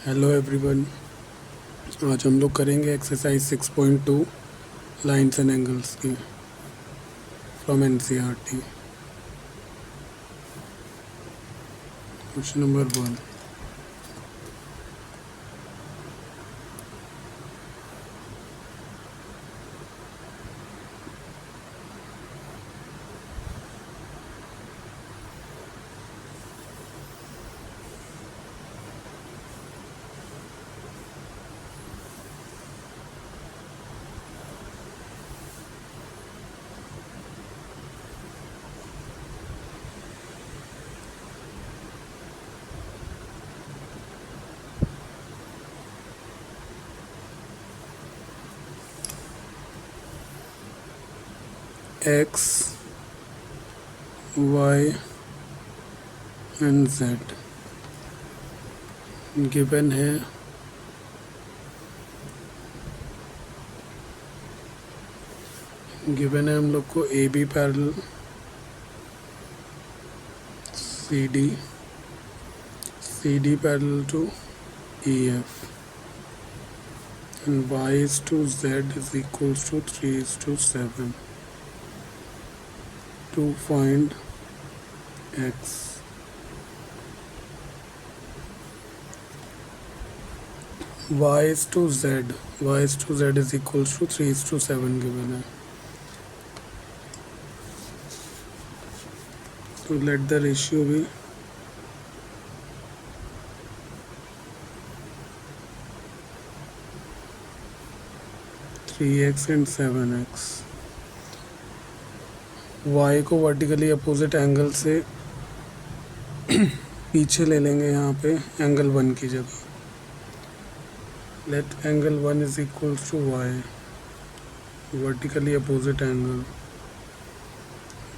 Hello everyone. आज हम लोग करेंगे एक्सरसाइज 6.2 लाइन्स एंड एंगल्स की from NCERT. Question number 1। X y and z given है। गिवन है हम लोग को A B parallel C D parallel to E F and y is to z is equals to 3:7 to find x. y is to z is equals to 3:7 given है. So let the ratio be 3x and 7x. y को vertically opposite angle से पीछे ले लेंगे यहाँ पे angle 1 की जगह. Let angle 1 is equals to y, vertically opposite angle.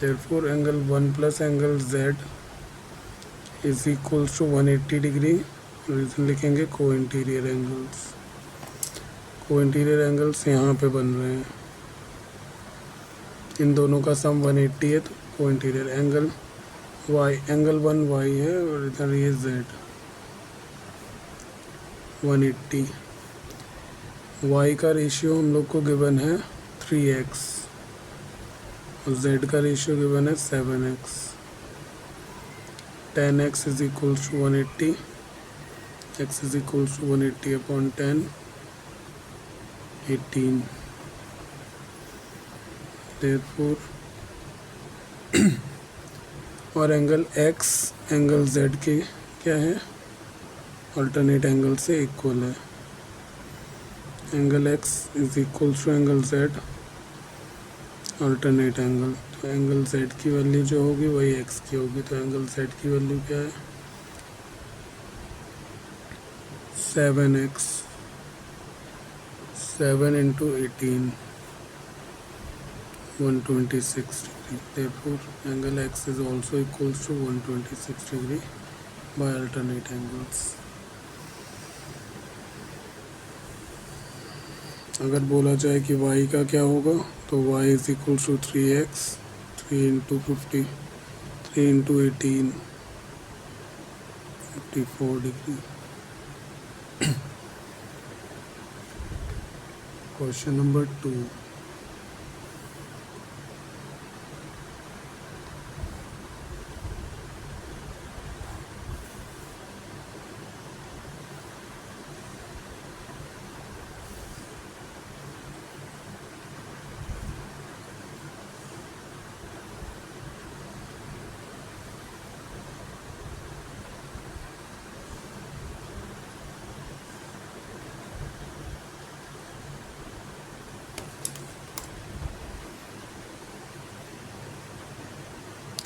Therefore angle 1 plus angle z is equals to 180 degree. Reason लिखेंगे co interior angles. Co interior angles यहाँ पे बन रहे हैं. इन दोनों का सम 180 है तो को interior angle y, angle 1 y है और इधर ये z 180. y का रेशियो हम लोग को गिवन है 3x और z का रेशियो गिवन है 7x. 10x is equals to 180. x is equals to 180 upon 10, 18. Therefore और एंगल x एंगल z के क्या है, अल्टरनेट एंगल से इक्वल है. Angle x is equal to angle z alternate angle. तो एंगल z की value जो होगी वही x की होगी. तो एंगल z की वैल्यू क्या है, 7x. 7 into 18, 126 degree. Therefore angle x is also equals to 126 degree by alternate angles. अगर बोला जाए कि y का क्या होगा तो y is equals to 3x, 3 into 50, 3 into 18, 54 degree. Question number 2.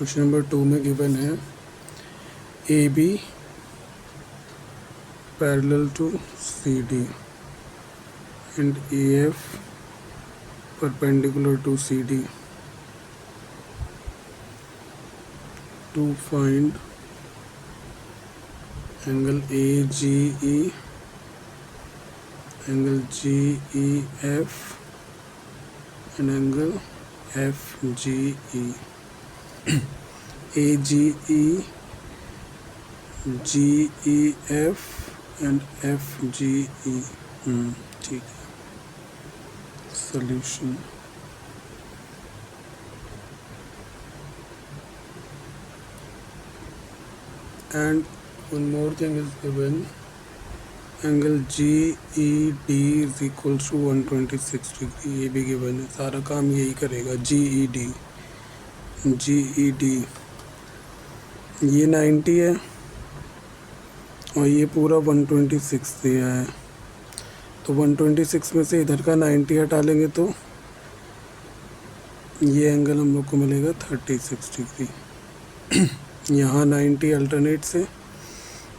Question number 2 में गिवन है A B parallel to C D and A F perpendicular to C D to find angle A G E, angle G E F and angle F G E. AGE, GEF and F G E. ठीक है। solution and one more thing is given, angle GED is equals to 126 degree, ये भी given है, सारा काम यही करेगा। GED ये 90 है और ये पूरा 126 दिया है, तो 126 में से इधर का 90 हटा लेंगे तो ये एंगल हम लोग को मिलेगा 36 डिग्री। यहाँ 90 अल्टरनेट से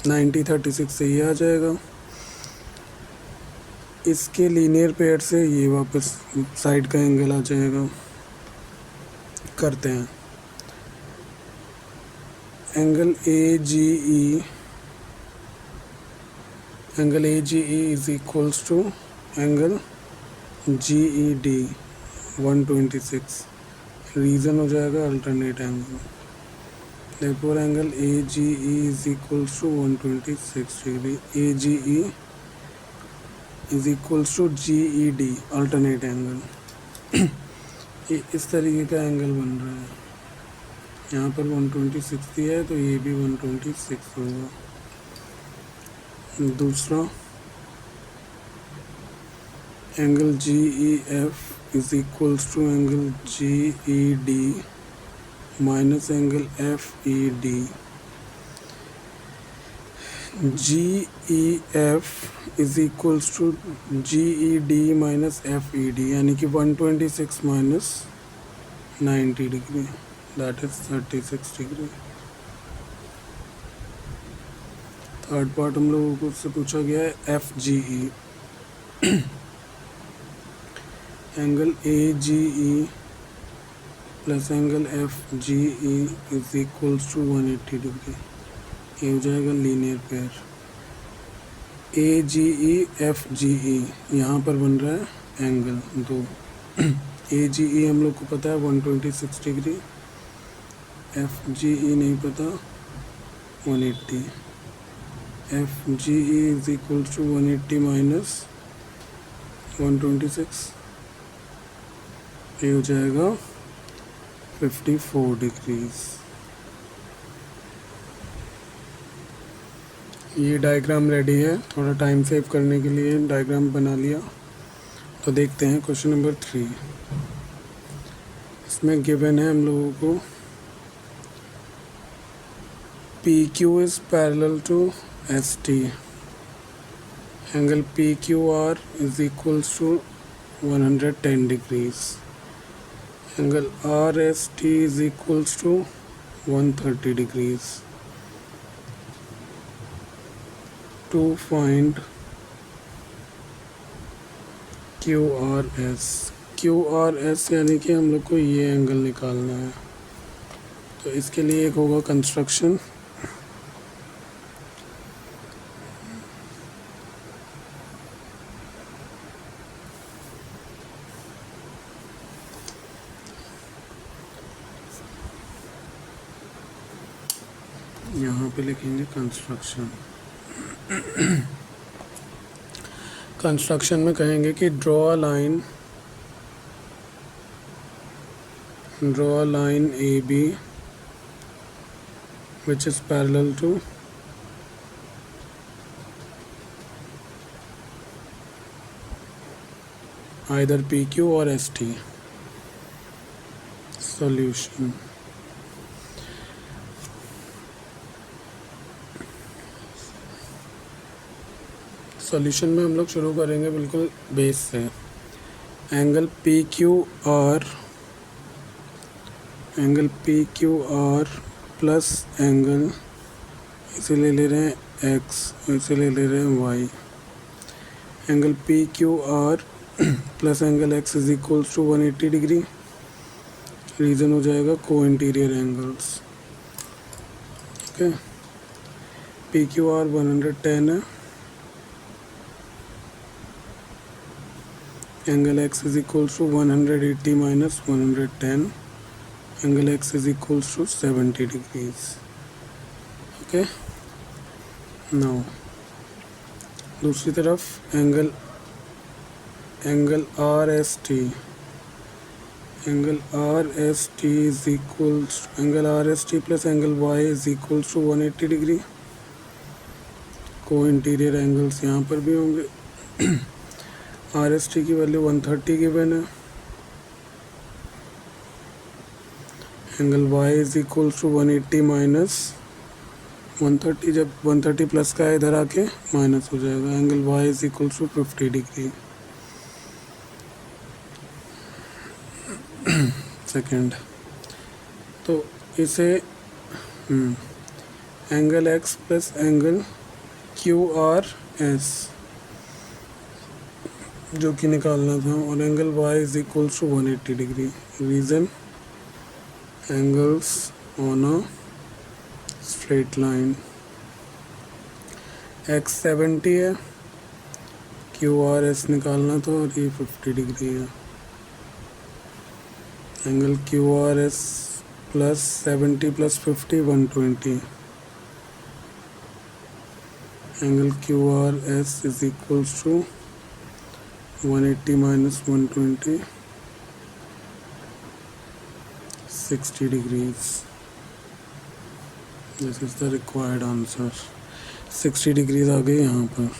90 36 से ये आ जाएगा, इसके लीनियर पेयर से ये वापस साइड का एंगल आ जाएगा। करते हैं। Angle AGE is equals to angle GED 126, reason हो जाएगा alternate angle. therefore angle AGE is equals to 126 degree। AGE is equals to GED alternate angle। ये इस तरीके का एंगल बन रहा है, यहाँ पर 126 दिया है तो ये भी 126 होगा। दूसरा angle GEF is equals to angle GED minus angle FED। GEF is equals to GED minus FED, यानी कि 126 minus 90 degree, that is 36 degree. Third part हम लोगों को उससे पूछा गया है FGE। Angle AGE plus angle FGE is equals to 180 degree, ये हो जाएगा लीनियर पेयर। AGE FGE यहाँ पर बन रहा है एंगल दो। AGE हम लोग को पता है 126 डिग्री, FGE नहीं पता 180। FGE is equal to 180 minus 126, ये हो जाएगा 54 डिग्रीज। ये डायग्राम रेडी है, थोड़ा टाइम सेव करने के लिए डायग्राम बना लिया। तो देखते हैं क्वेश्चन नंबर 3। इसमें गिवन है हम लोगों को PQ is parallel to ST, angle PQR is equals to 110 degrees, angle RST is equals to 130 degrees। to find QRS यानी कि हम लोग को ये एंगल निकालना है, तो इसके लिए एक होगा कंस्ट्रक्शन। यहाँ पे लिखेंगे कंस्ट्रक्शन। कंस्ट्रक्शन में कहेंगे कि draw a line AB which is parallel to either PQ or ST। solution solution में हम लोग शुरू करेंगे बिल्कुल बेस से। एंगल PQR प्लस एंगल, इसे ले रहे हैं X, इसे ले रहे हैं Y। Angle PQR plus angle X is equals to 180 degree, reason हो जाएगा co interior angles. Okay, PQR 110 है, angle X is equals to 180 minus 110, angle X is equals to 70 degrees। okay, now दूसरी तरफ angle R S T, angle R S T is equals, angle R S T plus angle y is equals to 180 degree. Co interior angles यहाँ पर भी होंगे। R S T की value 130 given है, angle y is equals to 180 minus 130, जब 130 plus का इधर आके माइनस हो जाएगा, angle y is equals to 50 degree. Second, तो इसे angle x plus angle Q R S जो कि निकालना था, और angle y is equals to 180 degree. Reason, angles on a straight line. X 70 है, क्यू आर एस निकालना था और ये 50 डिग्री है। Angle Q R S plus 70 plus 50 120, angle Q R S is equals to 180 minus 120 60 degrees. This is the required answer. 60 degrees आ गई यहाँ पर।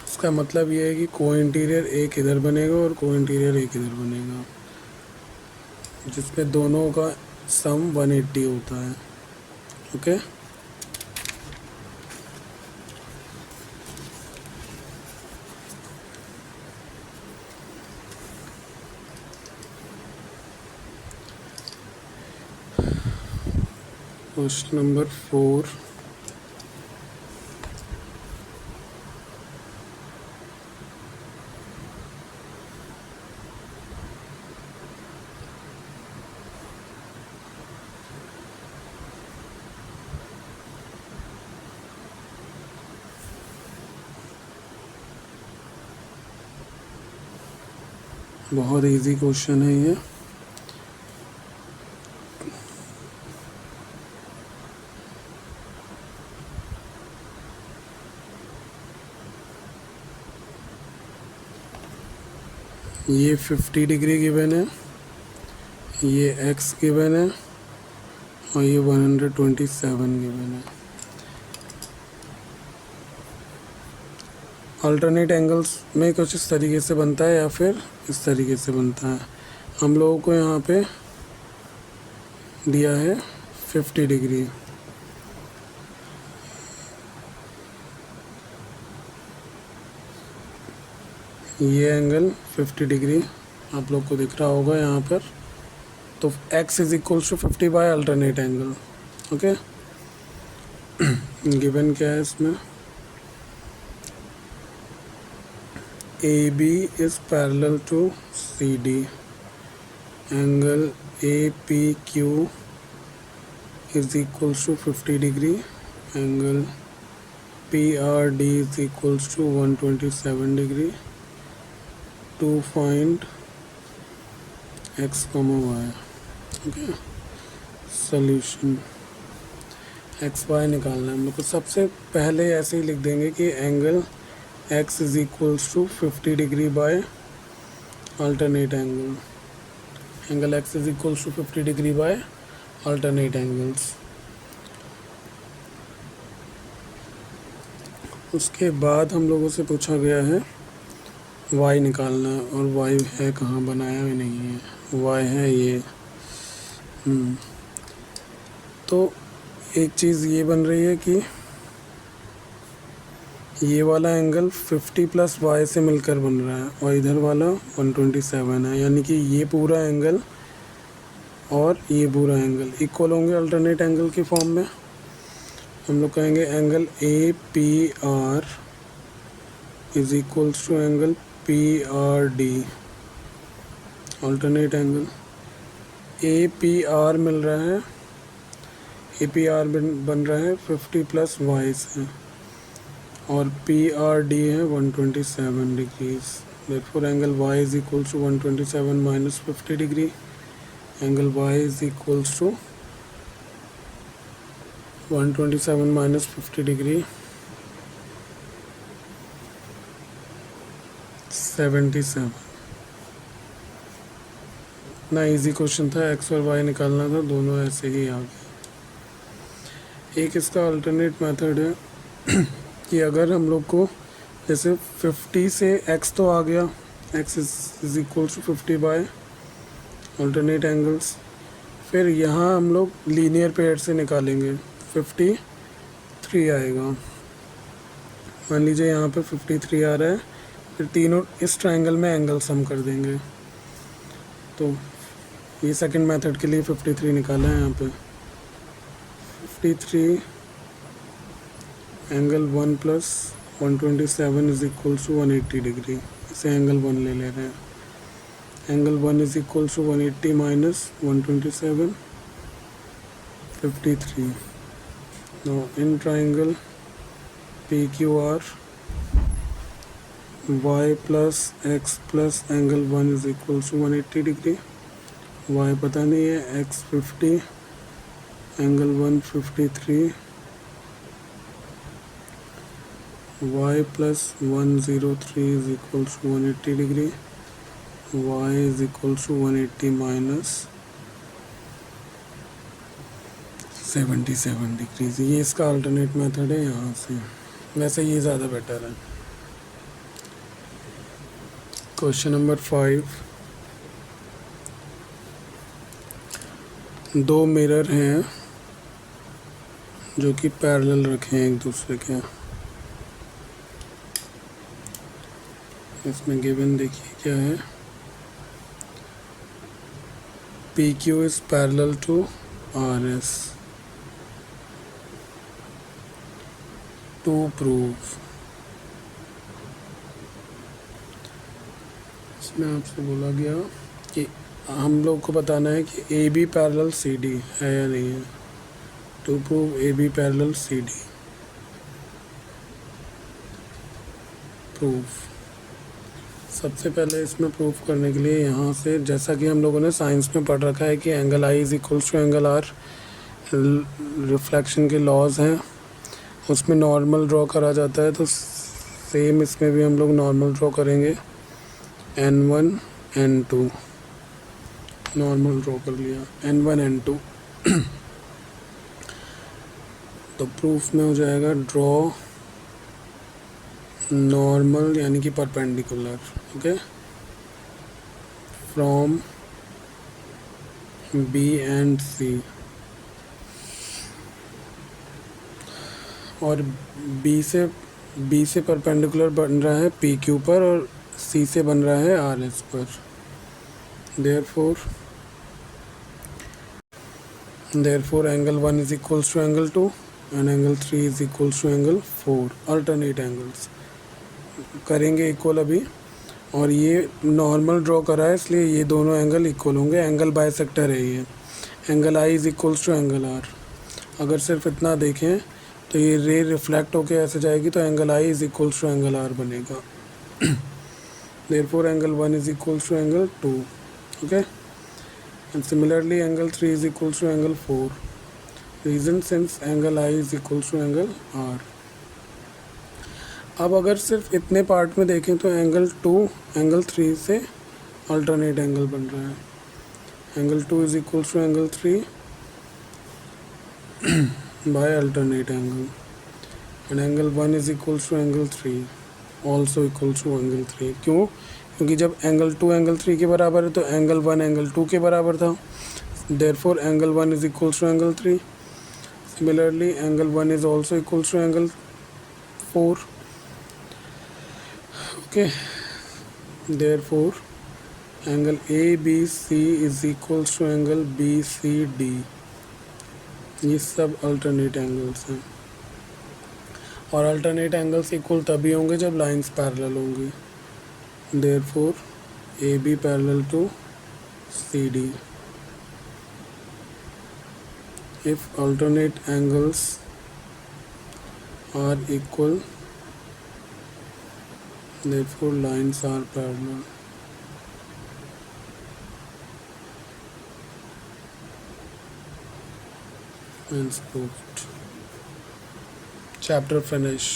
इसका मतलब ये है कि को इंटीरियर एक इधर बनेगा और को इंटीरियर एक इधर बनेगा, जिसपे दोनों का सम 180 होता है। Okay, question number 4। बहुत इजी क्वेश्चन है ये। ये 50 डिग्री गिवन है, ये एक्स गिवन है और ये 127 गिवन है। अल्टरनेट एंगल्स में कुछ इस तरीके से बनता है या फिर इस तरीके से बनता है। हम लोगों को यहाँ पे दिया है 50 डिग्री, ये एंगल 50 डिग्री आप लोग को दिख रहा होगा यहाँ पर। तो x is equals to 50 by alternate angle. Okay, given क्या है इसमें, A B is parallel to C D, angle A P Q is equals to 50 degree, angle P R D is equals to 127 degree. To find x comma y. Okay, solution, x y निकालना है हम लोग को। सबसे पहले ऐसे ही लिख देंगे कि angle x is equals to 50 degree by alternate angle, angle x is equals to 50 degree by alternate angles. उसके बाद हम लोगों से पूछा गया है y निकालना, और y है कहाँ, बनाया भी नहीं है, y है ये। तो एक चीज़ ये बन रही है कि ये वाला एंगल 50 प्लस y से मिलकर बन रहा है और इधर वाला 127 है, यानी कि ये पूरा एंगल और ये पूरा एंगल इक्वल होंगे अल्टरनेट एंगल की फॉर्म में। हम लोग कहेंगे angle A P R is equals to angle P R D, alternate angle. A P R मिल रहा है, ए पी आर बन रहा है 50 प्लस वाई से, और पी आर डी है 127 degrees. Therefore angle y is equals to 127 minus 50 degree, angle y is equals to 127 minus 50 degree 77। ना इजी क्वेश्चन था, एक्स और वाई निकालना था, दोनों ऐसे ही आ गए। एक इसका अल्टरनेट मेथड है कि अगर हम लोग को जैसे 50 से x तो आ गया, x is equal to 50 by alternate angles, फिर यहाँ हम लोग लीनियर पेयर से निकालेंगे, 53 आएगा। मान लीजिए यहाँ पे 53 आ रहा है, फिर तीनों इस ट्रायंगल में एंगल सम कर देंगे। तो ये सेकंड मेथड के लिए 53 निकाला है यहाँ पे। 53 angle 1 plus 127 is equal to 180 degree, इसे एंगल 1 ले रहे हैं। Angle 1 is equal to 180 minus 127, 53। Now in triangle PQR y plus x plus angle 1 is equal to 180 degree, y पता नहीं है, x 50, angle 1 53, y plus 103 is equal to 180 degree, y is equal to 180 minus 77 degrees. ये इसका alternate method है यहाँ से, वैसे ये ज़्यादा बेटर है। क्वेश्चन नंबर 5, दो मिरर हैं जो कि पैरेलल रखे हैं एक दूसरे के। इसमें गिवन देखिए क्या है, PQ is parallel to RS to prove. इसमें आपसे बोला गया कि हम लोग को बताना है कि AB पैरेलल CD है या नहीं है, to prove AB parallel CD। Proof, सबसे पहले इसमें प्रूफ करने के लिए यहाँ से, जैसा कि हम लोगों ने साइंस में पढ़ रखा है कि angle I is equals to angle R, reflection के लॉज हैं, उसमें नॉर्मल ड्रॉ करा जाता है। तो सेम इसमें भी हम लोग नॉर्मल ड्रॉ करेंगे, N1 N2, नॉर्मल ड्रॉ कर लिया, N1 N2। तो प्रूफ में हो जाएगा ड्रॉ नॉर्मल यानी कि perpendicular, okay, from B and C, और B से परपेंडिकुलर बन रहा है PQ पर, और C से बन रहा है RS पर। therefore angle 1 is equals to angle 2 and angle 3 is equals to angle 4। Alternate angles करेंगे इक्वल अभी, और ये नॉर्मल ड्रॉ करा है इसलिए ये दोनों एंगल इक्वल होंगे। एंगल बाइसेक्टर है ये, angle I is equals to angle R। अगर सिर्फ इतना देखें तो ये रे रिफ्लेक्ट होके ऐसे जाएगी, तो angle I is equals to angle R बनेगा। therefore angle 1 is equals to angle 2, okay, and similarly angle 3 is equals to angle 4. reason since angle I is equals to angle R। अब अगर सिर्फ इतने part में देखें तो angle 2 angle 3 से alternate angle बन रहा है। Angle 2 is equals to angle 3 by alternate angle, and angle 1 is equals to angle 3 also equal to angle 3। क्यों? क्योंकि जब एंगल 2 एंगल 3 के बराबर है तो एंगल 1 एंगल 2 के बराबर था। Therefore angle 1 is equal to angle 3। Similarly angle 1 is also equal to angle 4, okay. Therefore angle ABC is equal to angle BCD। ये सब अल्टरनेट एंगल्स हैं, और अल्टरनेट एंगल्स इक्वल तभी होंगे जब लाइंस पैरेलल होंगी। Therefore AB parallel to CD। If alternate angles are equal, therefore lines are parallel. Hence proved. Chapter finish.